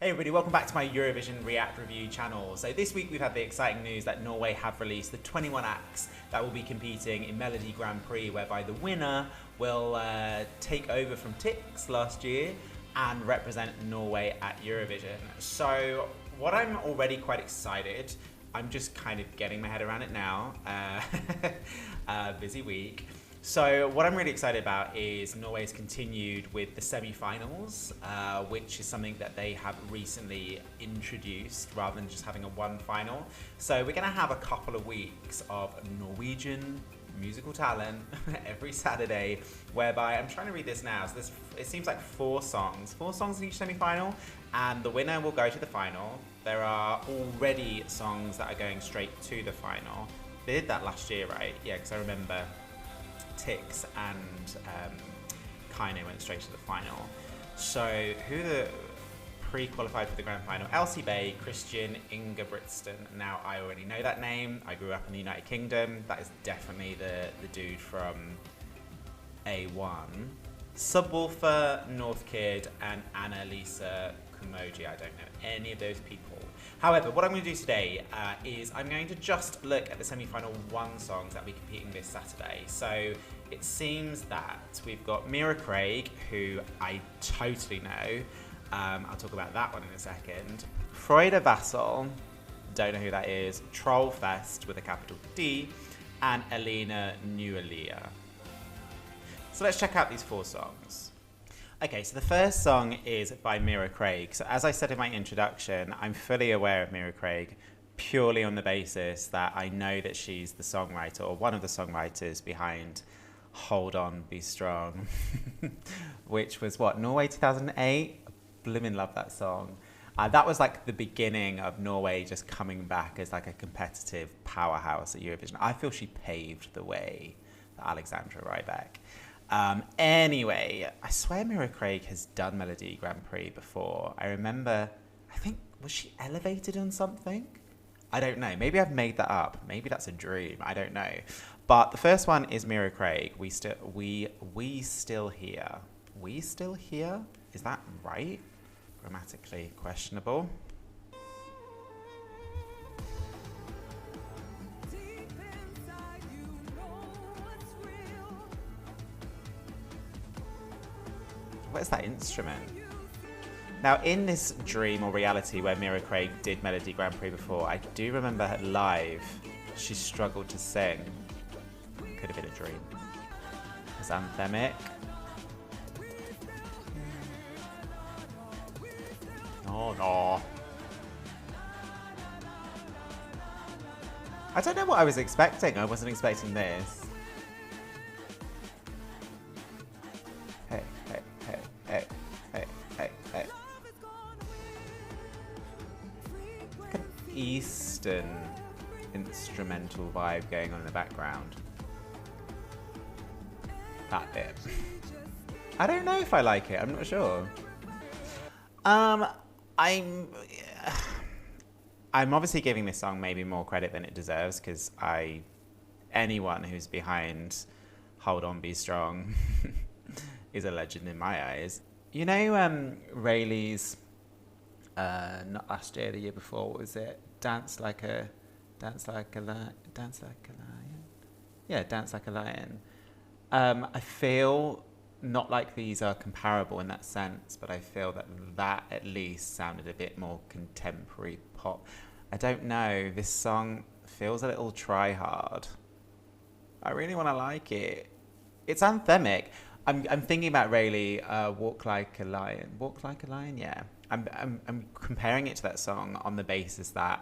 Hey everybody, welcome back to my Eurovision React Review channel. So this week we've had the exciting news that Norway have released the 21 acts that will be competing in Melodi Grand Prix, whereby the winner will take over from Tix last year and represent Norway at Eurovision. So what I'm already quite excited, I'm just kind of getting my head around it now, busy week. So what I'm really excited about is Norway's continued with the semi-finals, which is something that they have recently introduced rather than just having a one final. So we're going to have a couple of weeks of Norwegian musical talent every Saturday, whereby I'm trying to read this now. So it seems like four songs in each semi-final, and the winner will go to the final. There are already songs that are going straight to the final. They did that last year, right? Yeah, because I remember Tix and Kaino went straight to the final. So who the pre-qualified for the grand final? Elsie Bay, Christian, Ingebrigtsen. Now I already know that name. I grew up in the United Kingdom. That is definitely the dude from A1. Subwoolfer, NorthKid, and Annalisa Kumoji. I don't know any of those people. However, what I'm going to do today is I'm going to just look at the semi-final one songs that will be competing this Saturday. So it seems that we've got Mira Craig, who I totally know. I'll talk about that one in a second. Frode Vassel, don't know who that is. TrollfesT with a capital D, and Eline Noelia. So let's check out these four songs. Okay, so the first song is by Mira Craig. So as I said in my introduction, I'm fully aware of Mira Craig purely on the basis that I know that she's the songwriter, or one of the songwriters behind Hold On, Be Strong, which was what, Norway 2008? I blimmin' love that song. That was like the beginning of Norway just coming back as like a competitive powerhouse at Eurovision. I feel she paved the way for Alexandra Rybak. Anyway, I swear Mira Craig has done Melodi Grand Prix before. I remember, I think, was she elevated on something? I don't know. Maybe I've made that up. Maybe that's a dream. I don't know. But the first one is Mira Craig. We still here. We still here? Is that right? Grammatically questionable. What is that instrument? Now, in this dream or reality where Mira Craig did Melodi Grand Prix before, I do remember her live. She struggled to sing. Could have been a dream. It's anthemic. Oh no. I don't know what I was expecting. I wasn't expecting this. Hey, hey, hey, hey, hey, hey, hey. Like an Eastern instrumental vibe going on in the background. That bit. I don't know if I like it. I'm not sure. I'm obviously giving this song maybe more credit than it deserves, because anyone who's behind Hold On, Be Strong is a legend in my eyes. You know, Rayleigh's, not last year, the year before, what was it? Dance Like a Lion? Yeah, Dance Like a Lion. I feel not like these are comparable in that sense, but I feel that at least sounded a bit more contemporary pop. I don't know, this song feels a little try hard. I really want to like it. It's anthemic. I'm thinking about Rayleigh, Walk Like a Lion. Walk Like a Lion, yeah. I'm comparing it to that song on the basis that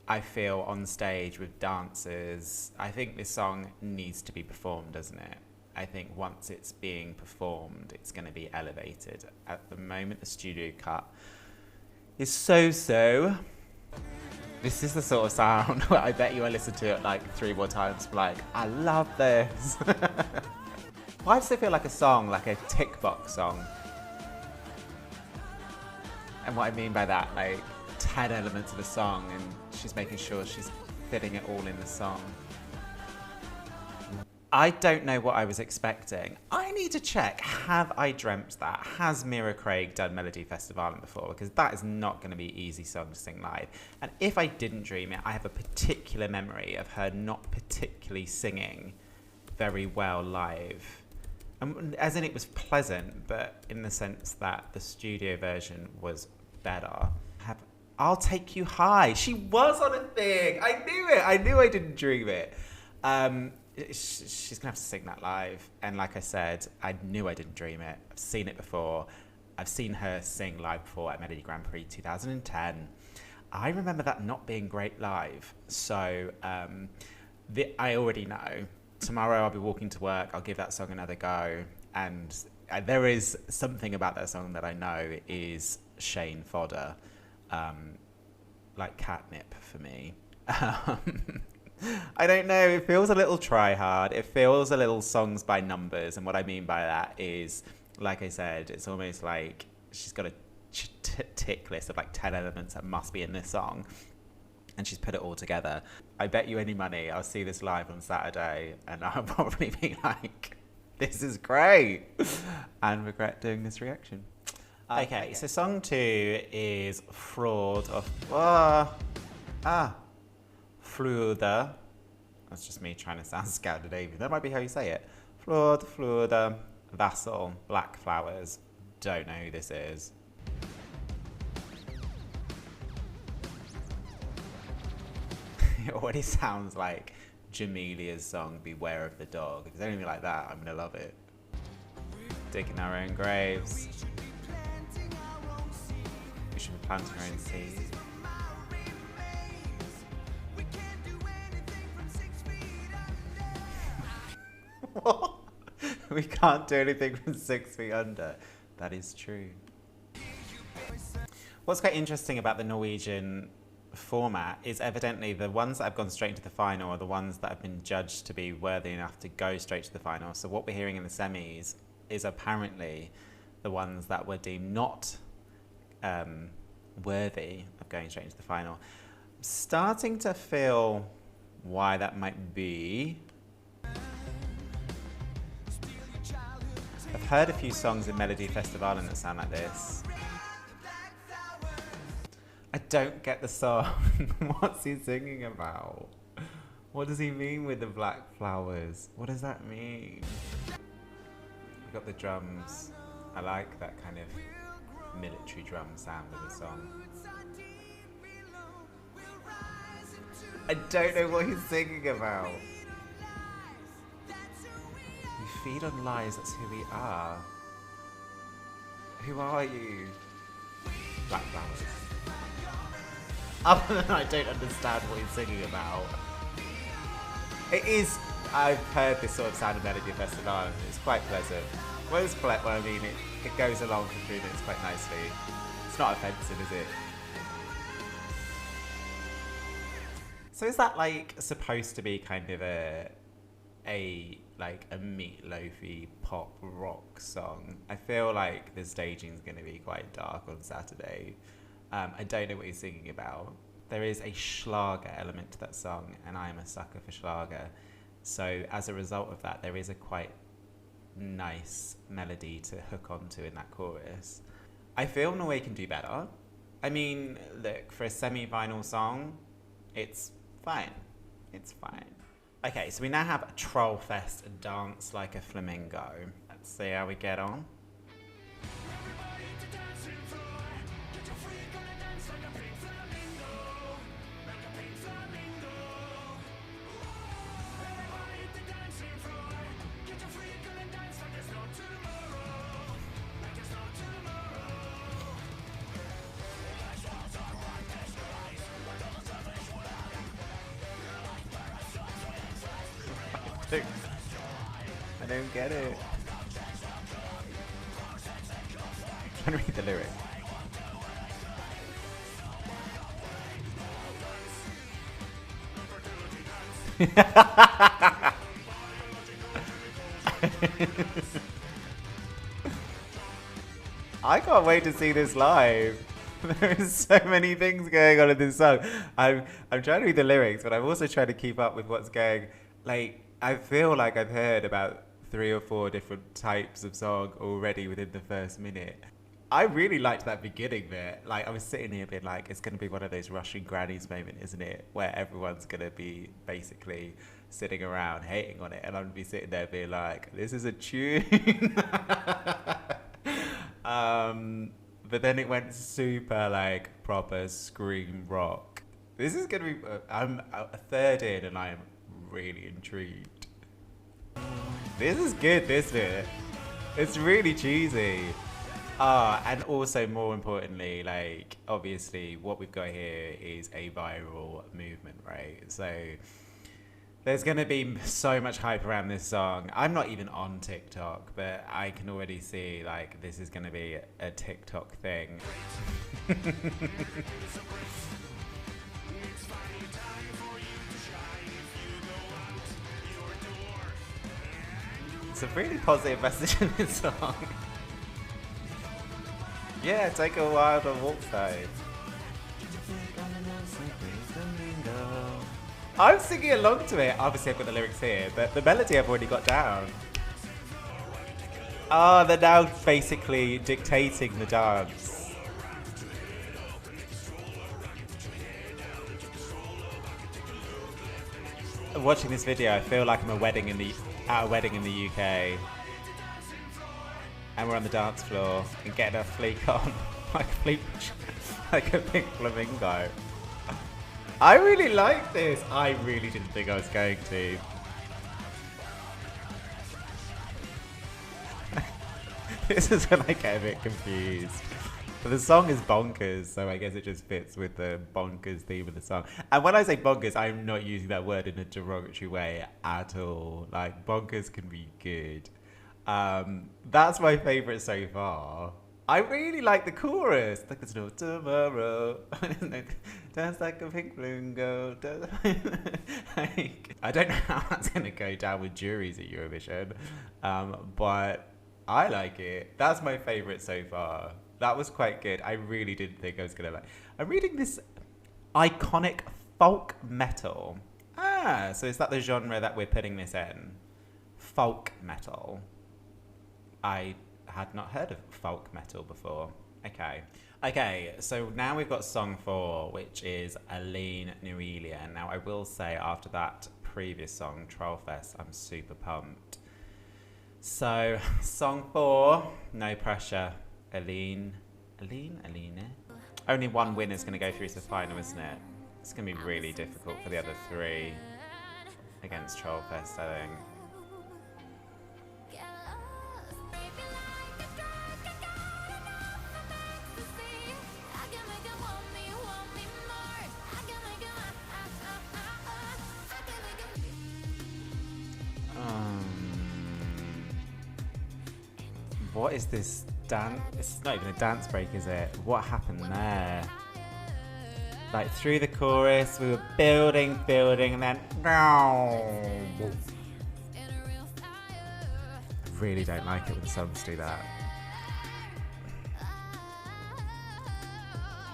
I feel on stage with dancers, I think this song needs to be performed, doesn't it? I think once it's being performed, it's going to be elevated. At the moment, the studio cut is so-so. This is the sort of sound where I bet you I listened to it like 3 more times, like, I love this. Why does it feel like a song, like a tick box song? And what I mean by that, like 10 elements of a song, and she's making sure she's fitting it all in the song. I don't know what I was expecting. I need to check. Have I dreamt that? Has Mira Craig done Melodi Festival before? Because that is not going to be an easy song to sing live. And if I didn't dream it, I have a particular memory of her not particularly singing very well live. As in, it was pleasant, but in the sense that the studio version was better. I'll Take You High. She was on a thing. I knew it. I knew I didn't dream it. She's gonna have to sing that live, and like I said, I knew I didn't dream it. I've seen it before. I've seen her sing live before at Melodi Grand Prix 2010. I remember that not being great live, so I already know. Tomorrow I'll be walking to work, I'll give that song another go, and there is something about that song that I know is Shane fodder, like catnip for me. I don't know, it feels a little try hard. It feels a little songs by numbers, and what I mean by that is, like I said, it's almost like she's got a tick list of like 10 elements that must be in this song, and she's put it all together. I bet you any money I'll see this live on Saturday, and I'll probably be like, this is great, and regret doing this reaction. Okay, so song 2 is Frode Frode. That's just me trying to sound Scandinavian. That might be how you say it. Frode Vassel, Black Flowers. Don't know who this is. It already sounds like Jamelia's song Beware of the Dog. If it's anything like that, I'm gonna love it. Digging our own graves. We should be planting our own seeds. What? We can't do anything from 6 feet under. That is true. What's quite interesting about the Norwegian format is evidently the ones that have gone straight into the final are the ones that have been judged to be worthy enough to go straight to the final. So what we're hearing in the semis is apparently the ones that were deemed not worthy of going straight into the final. I'm starting to feel why that might be. I've heard a few songs in Melodi Festival that sound like this. I don't get the song. What's he singing about? What does he mean with the black flowers? What does that mean? We've got the drums. I like that kind of military drum sound of the song. I don't know what he's singing about. We feed on lies, that's who we are. Who are you? Black flowers. Other than I don't understand what he's singing about. It is, I've heard this sort of sound of Melodi Festival, it's quite pleasant. Well, it's well, I mean, it goes along for 3 minutes quite nicely. It's not offensive, is it? So is that like supposed to be kind of a meatloafy pop rock song? I feel like the staging's going to be quite dark on Saturday. I don't know what he's singing about. There is a Schlager element to that song, and I am a sucker for Schlager. So as a result of that, there is a quite nice melody to hook onto in that chorus. I feel Norway can do better. I mean, look, for a semi-final song, it's fine. It's fine. Okay, so we now have a TrollfesT Dance Like a Flamingo. Let's see how we get on. I don't get it. I'm trying to read the lyric. I can't wait to see this live. There's so many things going on in this song. I'm trying to read the lyrics, but I'm also trying to keep up with what's going. Like, I feel like I've heard about 3 or 4 different types of song already within the first minute. I really liked that beginning bit. Like, I was sitting here being like, it's going to be one of those Russian grannies moment, isn't it? Where everyone's going to be basically sitting around hating on it. And I'm going to be sitting there being like, this is a tune. But then it went super, like, proper scream rock. This is going to be... I'm a third in and I am really intrigued. This is good, this bit. It's really cheesy. And also, more importantly, like, obviously what we've got here is a viral movement, right? So there's going to be so much hype around this song. I'm not even on TikTok, but I can already see, like, this is going to be a TikTok thing. It's a really positive message in this song. Yeah, take a while to walk side. I'm singing along to it. Obviously, I've got the lyrics here, but the melody I've already got down. Oh, they're now basically dictating the dance. Watching this video, I feel like I'm at a wedding in the UK. And we're on the dance floor and getting a fleek on, like a pink flamingo. I really like this. I really didn't think I was going to. This is when I get a bit confused. But the song is bonkers, so I guess it just fits with the bonkers theme of the song. And when I say bonkers, I'm not using that word in a derogatory way at all. Like, bonkers can be good. That's my favourite so far. I really like the chorus. Like, there's no tomorrow. Dance like a pink flamingo. Like, I don't know how that's going to go down with juries at Eurovision. But I like it. That's my favourite so far. That was quite good. I really didn't think I was going to like... I'm reading this iconic folk metal. Ah, so is that the genre that we're putting this in? Folk metal. I had not heard of folk metal before. Okay, so now we've got song 4, which is Eline Noelia. Now, I will say, after that previous song, TrollfesT, I'm super pumped. So, song 4, no pressure. Eline. Only one winner's going to go through to the final, isn't it? It's going to be really difficult for the other 3 against TrollfesT, I think. What is this dance? It's not even a dance break, is it? What happened there? Like, through the chorus, we were building, and then... I really don't like it when songs do that.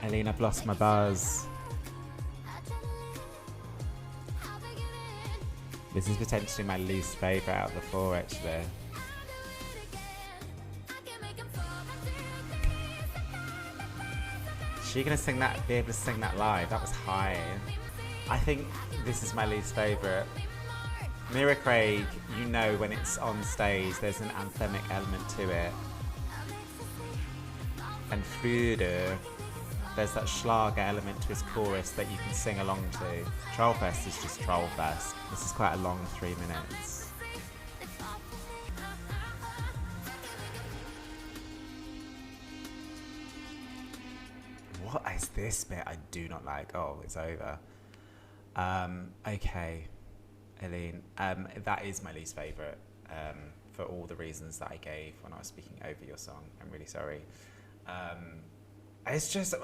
Eline, I've lost my buzz. This is potentially my least favourite out of the 4, actually. Is she gonna sing that? Be able to sing that live? That was high. I think this is my least favourite. Mira Craig, you know, when it's on stage, there's an anthemic element to it. And Frode, there's that Schlager element to his chorus that you can sing along to. TrollfesT is just TrollfesT. This is quite a long 3 minutes. What is this bit I do not like? Oh, it's over. Okay, Eline. That is my least favourite for all the reasons that I gave when I was speaking over your song. I'm really sorry. It's just,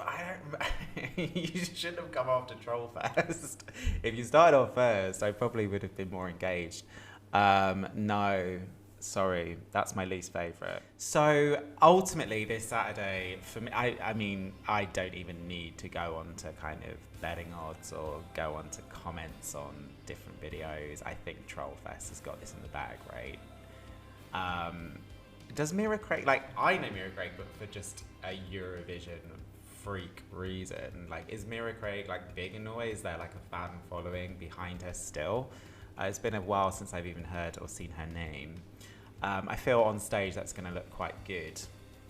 you shouldn't have come after TrollfesT. If you started off first, I probably would have been more engaged. No, Sorry, that's my least favourite. So ultimately this Saturday, for me, I mean, I don't even need to go on to kind of betting odds or go on to comments on different videos. I think TrollfesT has got this in the bag, right? Does Mira Craig, like, I know Mira Craig, but for just a Eurovision freak reason, like, is Mira Craig, like, big in Norway? Is there, like, a fan following behind her still? It's been a while since I've even heard or seen her name. I feel on stage that's going to look quite good.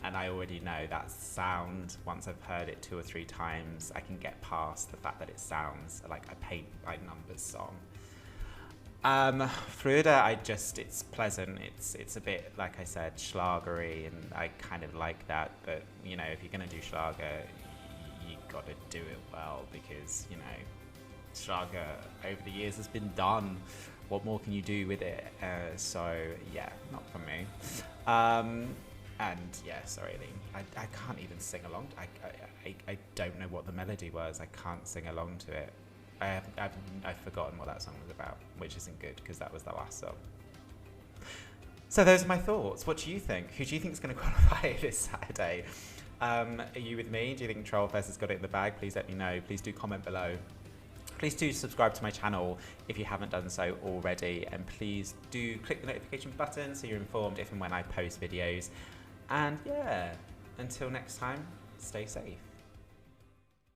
And I already know that sound, once I've heard it 2 or 3 times, I can get past the fact that it sounds like a paint by numbers song. Frode, it's pleasant. It's a bit, like I said, schlagery, and I kind of like that. But, you know, if you're going to do schlager, you got to do it well, because, you know, schlager over the years has been done. What more can you do with it? So yeah, not for me. And yeah, sorry, Eline, I can't even sing along. I don't know what the melody was. I can't sing along to it. I've forgotten what that song was about, which isn't good because that was the last song. So those are my thoughts. What do you think? Who do you think is going to qualify this Saturday? Are you with me? Do you think TrollfesT has got it in the bag? Please let me know. Please do comment below. Please do subscribe to my channel if you haven't done so already, and please do click the notification button so you're informed if and when I post videos. And yeah, until next time, stay safe.